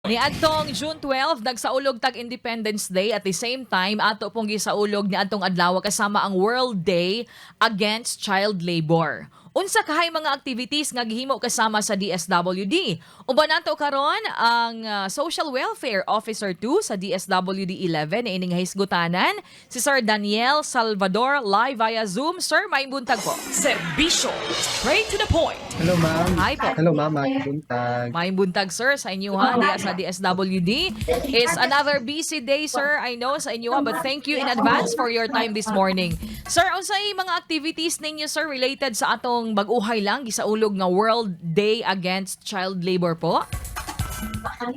Niadtong June 12, nagsaulog tag Independence Day at the same time ato pong gisaulog niadtong adlaw kasama ang World Day Against Child Labor. Unsa kahay mga activities nga gihimo kasama sa DSWD? Uban nato karon ang Social Welfare Officer 2 sa DSWD 11 ining hisgutanan si Sir Daniel Salvador live via Zoom. Sir, may buntag po. Serbisyo, straight to the point. Hello, ma'am. Hi po. Hello, ma'am. Buntag. May buntag, sir, sa inyo ha, diya sa DSWD. It's another busy day, sir, I know, sa inyo ha, but thank you in advance for your time this morning. Sir, unsay mga activities ninyo, sir, related sa atong bag-uhay lang, gisaulog nga World Day Against Child Labor po?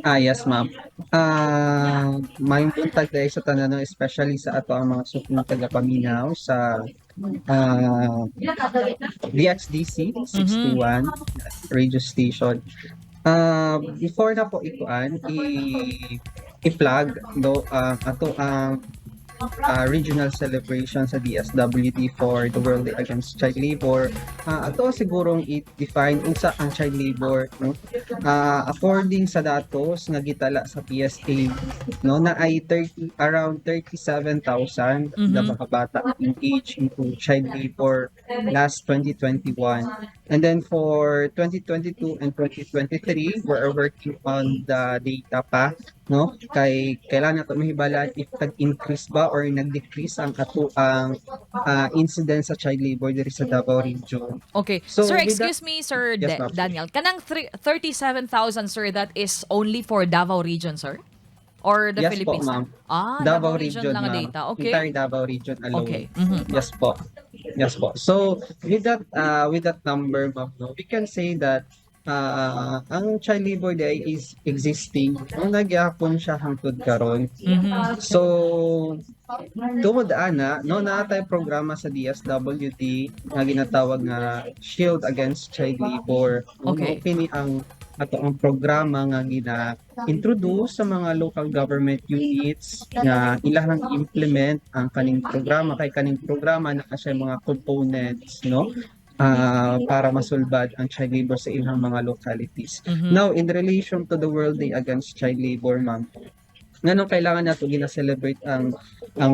Yes, ma'am. May buntag dahil sa tanan, especially sa ato ang mga suking tagapaminaw sa DXDC 61 radio station. Before na po ikuan, i-flag do ato ang regional celebration sa DSWD for the World Day Against Child Labor. Ato sigurong i-define unsa ang child labor, no? According sa datos nga gitala sa PSA, no, na ay around 37,000 na mga bata engaged into child labor last 2021. And then for 2022 and 2023, we're working on the data pa, no? Kailangan nato mahibalaan if nag-increase ba or nag-decrease ang ato ang incidence sa child labor diri sa Davao Region. Okay. So, Sir, with excuse me, Sir Yes, ma'am. Daniel. Kanang 37,000, sir, that is only for Davao region, sir? Or the Yes po, Philippines? ma'am. Davao region lang ang ma'am. data. Okay. Entire Davao region alone. Okay. Yes po. Yes po. So with that number, ma'am, no, we can say that ang child labor day is existing. No, nagyapon siya hangtod karon. So tungod ana, no, natay programa sa DSWD nga ginatawag nga Shield Against Child Labor. Okay. Kini ang ato ang programa nga gina-introduce sa mga local government units nga ilang implement ang kaning programa kay kaning programa na kasi mga components, no, para masulbad ang child labor sa ilang mga localities. Now, in relation to the World Day Against Child Labor, ma'am, nganong kailangan nato gina-celebrate ang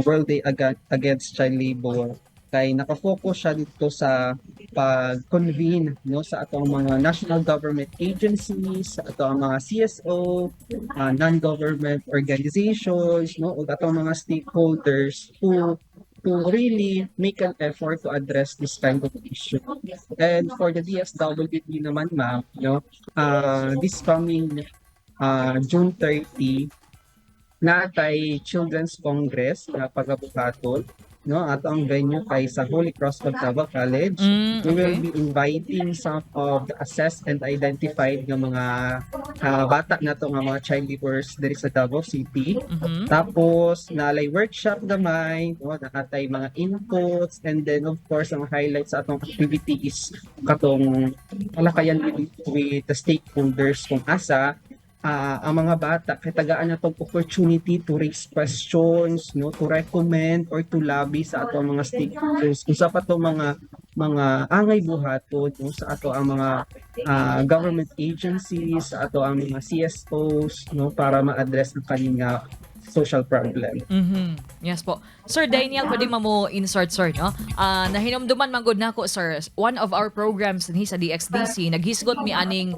World Day Against Child Labor? Kay nakafocus siya dito sa pag-convene, no, sa atong mga national government agencies, sa atong mga CSO, non-government organizations, no, ug atong mga stakeholders to really make an effort to address this kind of issue. And for the DSWD naman, ma'am, no, this coming June 30, natay Children's Congress na pagabuhaton, no, ato ang venue kay sa Holy Cross Davao College. We will be inviting some of the assessed and identified ng mga bata nato nga mga child laborers diri sa Davao City. Tapos nalay workshop gamay, no, nakatay mga inputs, and then of course ang highlights sa atong activity is katong palakayan with the stakeholders kung asa ang mga bata kay tagaan na tong opportunity to raise questions, no, to recommend or to lobby sa ato ang mga stakeholders kung sa pa to mga angay buhaton, no, sa ato ang mga government agencies, sa ato ang mga CSOs, no, para ma-address ang kanilang social problem. Yes po. Sir Daniel, pwede mo insert, sir, no? Nahinumduman man gud nako, sir. One of our programs ni sa DXDC, naghisgot mi aning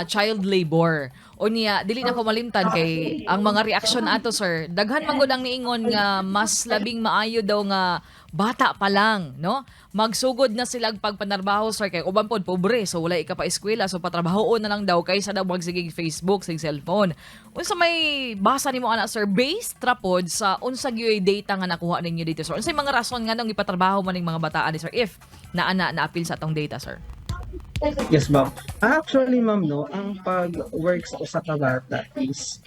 child labor. O niya, dili na ko malimtan kay ang mga reaksyon ato, sir. Daghan man gud ang niingon nga mas labing maayo daw nga bata pa lang, no? Magsugod na silang pagpanarbaho, sir, kay uban pod pobre, so wala ka pa eskwela, so patrabahoon na lang daw kaysa daw magsigig Facebook, sig cellphone. Unsa may basa nimo ana, sir, based trapod sa unsa gyud data nga nakuha ninyo dito, sir? Unsay mga rason nga nang ipatrabaho man ning mga bataan ni sir if na-appeal sa atong data, sir? Yes, ma'am. Actually, ma'am, no, ang pag-work sa usa ka bata is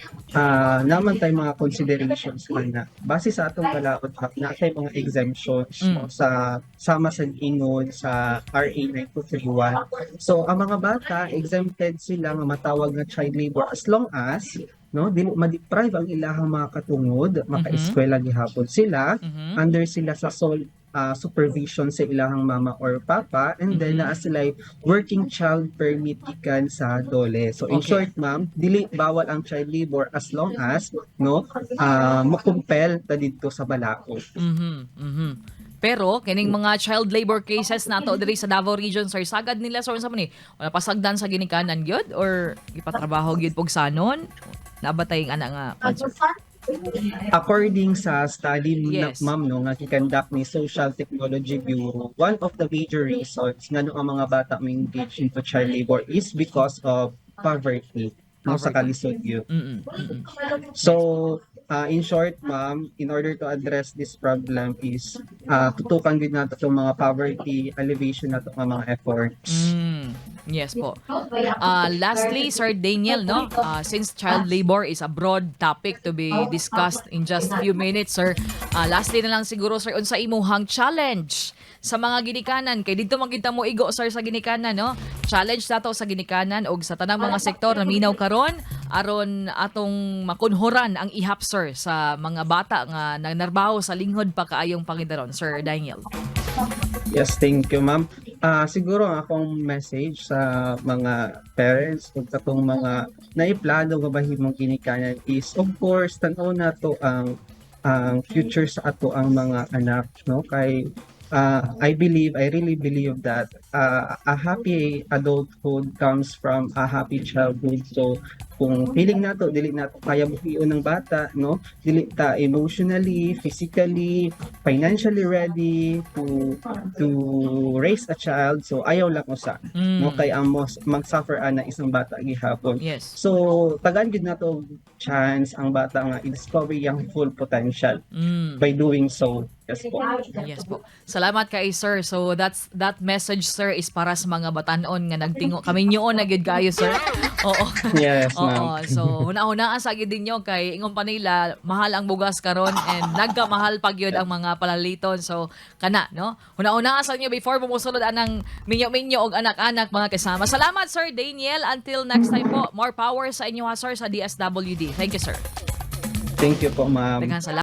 naman tay mga considerations na base sa atong kalaot na tay mga exemptions, no, sa sama sa ingon sa RA 9231. So ang mga bata exempted sila nga matawag nga child labor as long as no, dili ma-deprive ang ilahang mga katungod, maka-eskwela gihapon sila, Mhm. under sila sa sole supervision sa ilahang mama or papa, and then naa sila working child permit gikan sa DOLE. So in Okay. short, ma'am, dili bawal ang child labor as long as no makumpel ta didto sa balako. Mhm. Mhm. Pero kining mga child labor cases nato diri sa Davao Region, sir, sagad nila sir sa ni wala pasagdan sa ginikanan gyud or ipatrabaho gyud pug sanon? Nabatay nga nga answer. According sa study Yes. ma'am no nga gikandak ni Social Technology Bureau, one of the major reasons nga ang mga bata mo engage into child labor is because of poverty no sa Poverty. kalisod yun. Mm. Mm. So, in short, ma'am, in order to address this problem is tutukan din nato itong mga poverty alleviation nato nga mga efforts. Yes po. Lastly, Sir Daniel, no? Since child labor is a broad topic to be discussed in just few minutes, sir. Lastly na lang siguro, sir, unsa imuhang challenge sa mga ginikanan kay dito magkita mo igo, sir, sa ginikanan, no? Challenge nato sa ginikanan og sa tanang mga sektor na minaw karon aron atong makunhuran ang ihap, sir, sa mga bata nga nagnarbaho sa linghod pa kaayong Panginoon, Sir Daniel. Yes, thank you, ma'am. Siguro ang akong message sa mga parents ug katong mga naiplano nga bahimong ginikanan is, of course, tan-aw nato ang future sa ato ang mga anak, no? Kay I really believe that a happy adulthood comes from a happy childhood. So kung feeling nato dili nato kaya buhion ng bata, no, dili ta emotionally, physically, financially ready to raise a child, so ayaw lang usa, no, kay ang mag-suffer ana isang bata gihapon. Yes. So tagan gid nato chance ang bata nga i-discover yung full potential by doing so. Yes po. Yes po. Salamat kay sir. So that message, sir, is para sa mga batanon nga nagtingo kami nyoon na gyud kayo, sir. Oo. Yes, Oo. ma'am. So hunahunaan sa gyud ninyo kay ingon pa nila mahal ang bugas karon and nagkamahal pa gyud ang mga palaliton. So kana, no? Hunahunaan sa inyo before mumusulod anang minyo-minyo og anak-anak mga kasama. Salamat, Sir Daniel. Until next time po. More power sa inyo, ha, sir, sa DSWD. Thank you, sir. Thank you po, ma'am. Daghang salamat.